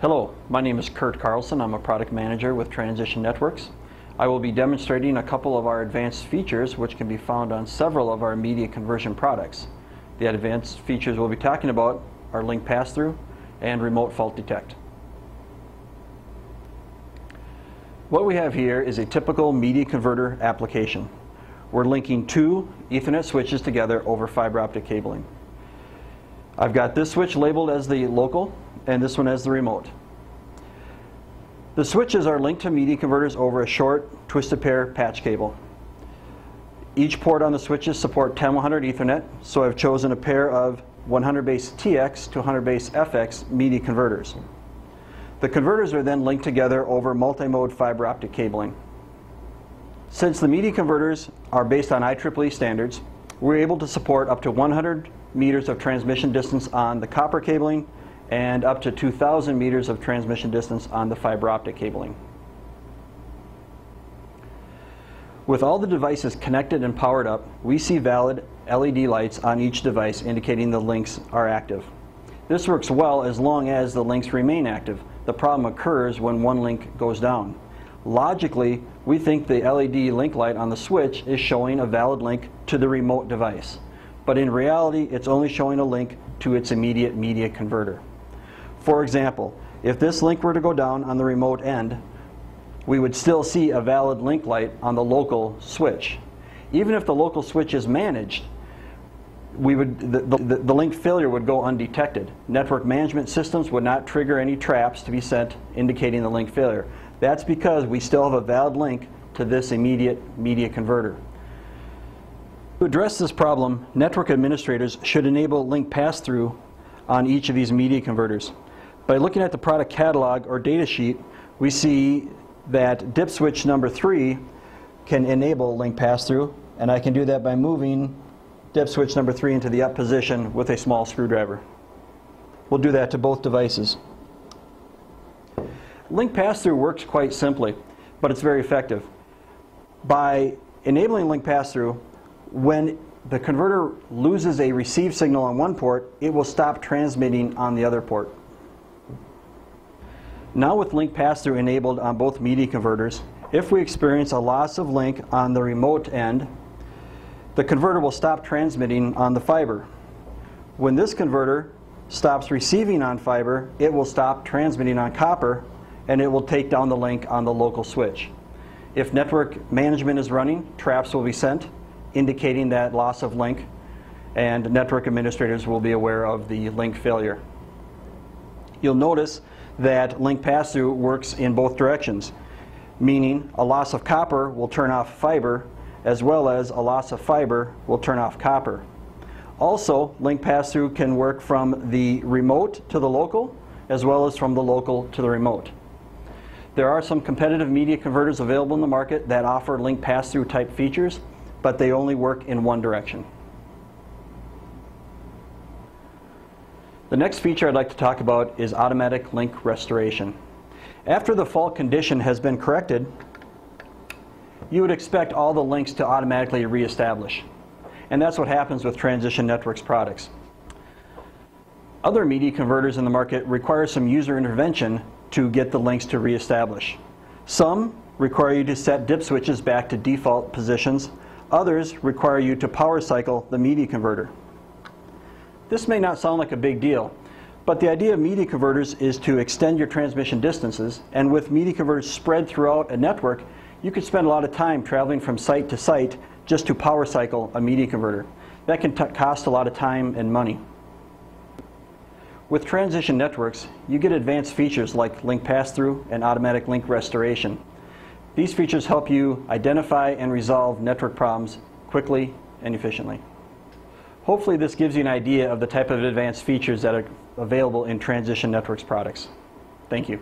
Hello, my name is Kurt Carlson. I'm a product manager with Transition Networks. I will be demonstrating a couple of our advanced features which can be found on several of our media conversion products. The advanced features we'll be talking about are link pass-through and remote fault detect. What we have here is a typical media converter application. We're linking two Ethernet switches together over fiber optic cabling. I've got this switch labeled as the local and this one as the remote. The switches are linked to media converters over a short twisted pair patch cable. Each port on the switches support 10100 Ethernet, so I've chosen a pair of 100 base TX to 100 base FX media converters. The converters are then linked together over multi-mode fiber optic cabling. Since the media converters are based on IEEE standards, we're able to support up to 100 meters of transmission distance on the copper cabling and up to 2,000 meters of transmission distance on the fiber optic cabling. With all the devices connected and powered up, we see valid LED lights on each device indicating the links are active. This works well as long as the links remain active. The problem occurs when one link goes down. Logically, we think the LED link light on the switch is showing a valid link to the remote device. But in reality, it's only showing a link to its immediate media converter. For example, if this link were to go down on the remote end, we would still see a valid link light on the local switch. Even if the local switch is managed, the link failure would go undetected. Network management systems would not trigger any traps to be sent indicating the link failure. That's because we still have a valid link to this immediate media converter. To address this problem, network administrators should enable link pass-through on each of these media converters. By looking at the product catalog or data sheet, we see that dip switch number 3 can enable link pass-through, and I can do that by moving dip switch number 3 into the up position with a small screwdriver. We'll do that to both devices. Link pass-through works quite simply, but it's very effective. By enabling link pass-through, when the converter loses a receive signal on one port, it will stop transmitting on the other port. Now with link pass-through enabled on both media converters, if we experience a loss of link on the remote end, the converter will stop transmitting on the fiber. When this converter stops receiving on fiber, it will stop transmitting on copper, and it will take down the link on the local switch. If network management is running, traps will be sent indicating that loss of link, and network administrators will be aware of the link failure. You'll notice that link pass-through works in both directions, meaning a loss of copper will turn off fiber, as well as a loss of fiber will turn off copper. Also, link pass-through can work from the remote to the local, as well as from the local to the remote. There are some competitive media converters available in the market that offer link pass-through type features, but they only work in one direction. The next feature I'd like to talk about is automatic link restoration. After the fault condition has been corrected, you would expect all the links to automatically reestablish. And that's what happens with Transition Networks products. Other media converters in the market require some user intervention to get the links to reestablish. Some require you to set dip switches back to default positions. Others require you to power cycle the media converter. This may not sound like a big deal, but the idea of media converters is to extend your transmission distances, and with media converters spread throughout a network, you could spend a lot of time traveling from site to site just to power cycle a media converter. That can cost a lot of time and money. With Transition Networks, you get advanced features like link pass-through and automatic link restoration. These features help you identify and resolve network problems quickly and efficiently. Hopefully this gives you an idea of the type of advanced features that are available in Transition Networks products. Thank you.